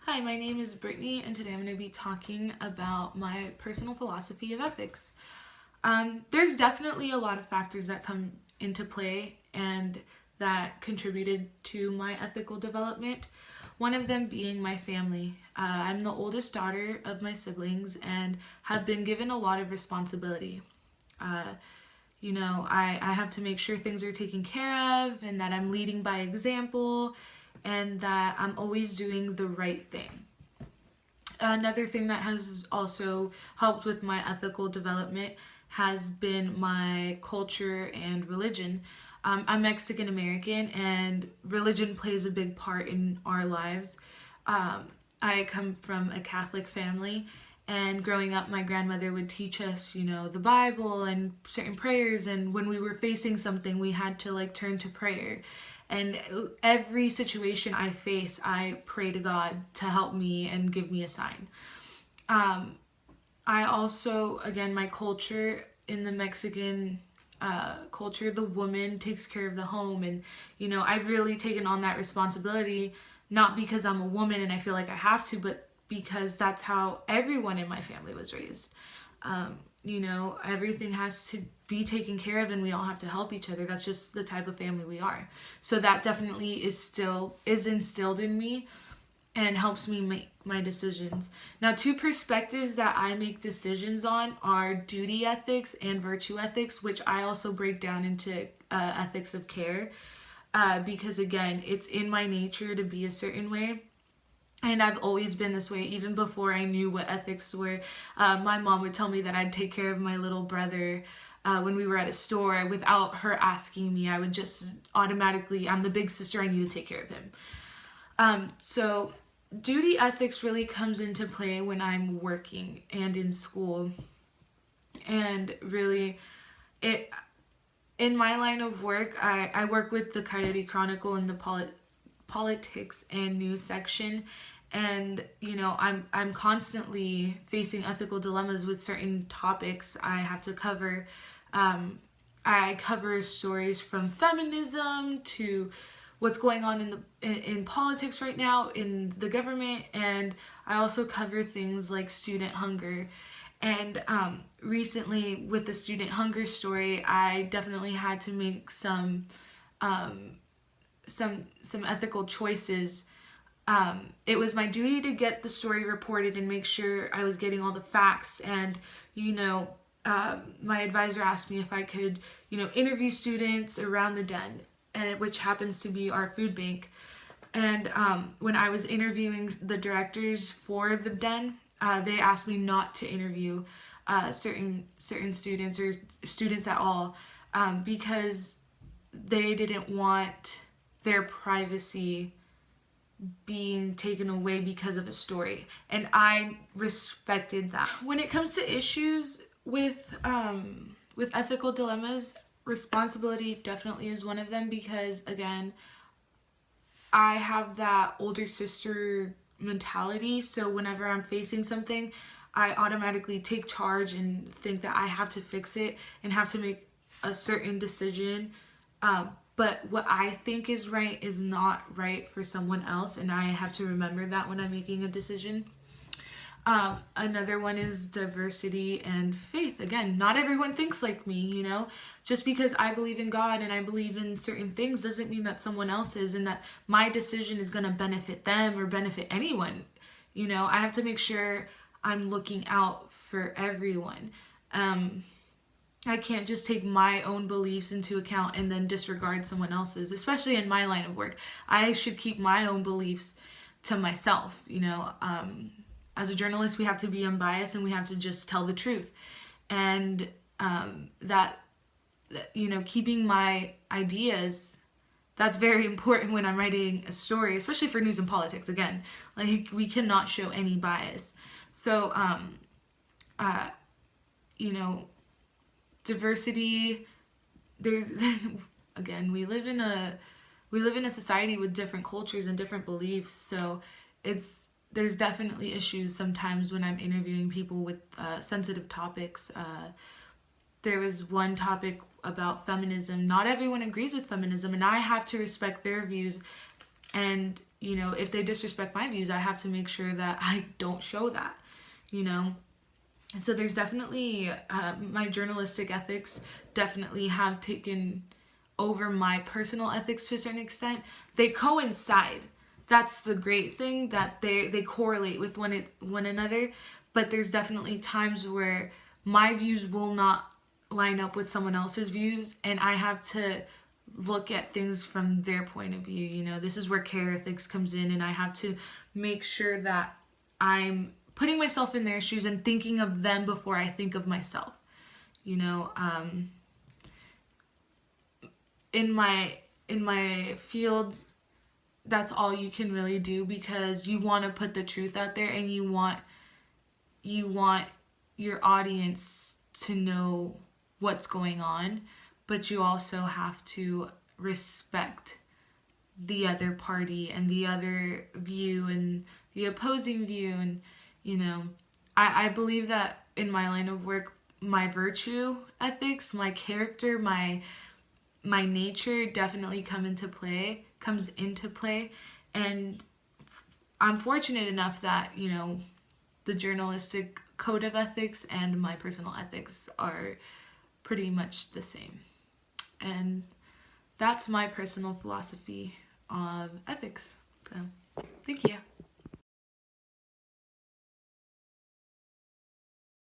Hi, my name is Brittany, and today I'm going to be talking about my personal philosophy of ethics. There's definitely a lot of factors that come into play and that contributed to my ethical development. One of them being my family. I'm the oldest daughter of my siblings and have been given a lot of responsibility. Uh, I have to make sure things are taken care of and that I'm leading by example and that I'm always doing the right thing. Another thing that has also helped with my ethical development has been my culture and religion. I'm Mexican American, and religion plays a big part in our lives. I come from a Catholic family, and growing up, my grandmother would teach us, the Bible and certain prayers. And when we were facing something, we had to turn to prayer. And every situation I face, I pray to God to help me and give me a sign. I also, again, my culture in the Mexican culture, the woman takes care of the home. And, I've really taken on that responsibility, not because I'm a woman and I feel like I have to, but because that's how everyone in my family was raised. Everything has to be taken care of and we all have to help each other. That's just the type of family we are. So that definitely is instilled in me and helps me make my decisions. Now, two perspectives that I make decisions on are duty ethics and virtue ethics, which I also break down into ethics of care, because again, it's in my nature to be a certain way. And I've always been this way, even before I knew what ethics were. My mom would tell me that I'd take care of my little brother when we were at a store without her asking me. I would just automatically, I'm the big sister, I need to take care of him. So duty ethics really comes into play when I'm working and in school. And really, in my line of work, I work with the Coyote Chronicle in the politics and news section. And I'm constantly facing ethical dilemmas with certain topics I have to cover. I cover stories from feminism to what's going on in politics right now in the government, and I also cover things like student hunger. And recently, with the student hunger story, I definitely had to make some ethical choices. It was my duty to get the story reported and make sure I was getting all the facts. And my advisor asked me if I could interview students around the den, which happens to be our food bank. And when I was interviewing the directors for the den, they asked me not to interview certain students or students at all, because they didn't want their privacy being taken away because of a story, and I respected that. When it comes to issues with ethical dilemmas, responsibility definitely is one of them, because again, I have that older sister mentality. So whenever I'm facing something, I automatically take charge and think that I have to fix it and have to make a certain decision. But what I think is right is not right for someone else, and I have to remember that when I'm making a decision. Another one is diversity and faith. Again, not everyone thinks like me, Just because I believe in God and I believe in certain things doesn't mean that someone else is, and that my decision is going to benefit them or benefit anyone. I have to make sure I'm looking out for everyone. I can't just take my own beliefs into account and then disregard someone else's, especially in my line of work. I should keep my own beliefs to myself. As a journalist, we have to be unbiased and we have to just tell the truth. And keeping my ideas, that's very important when I'm writing a story, especially for news and politics. Again, we cannot show any bias. So, diversity, there's again, we live in a society with different cultures and different beliefs, so there's definitely issues sometimes when I'm interviewing people with sensitive topics. There was one topic about feminism. Not everyone agrees with feminism, and I have to respect their views And, you know, if they disrespect my views, I have to make sure that I don't show that, you know. And so there's definitely, my journalistic ethics definitely have taken over my personal ethics to a certain extent. They coincide. That's the great thing, that they correlate with one another. But there's definitely times where my views will not line up with someone else's views, and I have to look at things from their point of view. You know, this is where care ethics comes in, and I have to make sure that I'm putting myself in their shoes and thinking of them before I think of myself. You know, in my field, that's all you can really do, because you want to put the truth out there, and you want your audience to know what's going on, but you also have to respect the other party and the other view and the opposing view. And, you know, I believe that in my line of work, my virtue ethics, my character, my nature definitely comes into play. And I'm fortunate enough that, you know, the journalistic code of ethics and my personal ethics are pretty much the same. And that's my personal philosophy of ethics. So, thank you.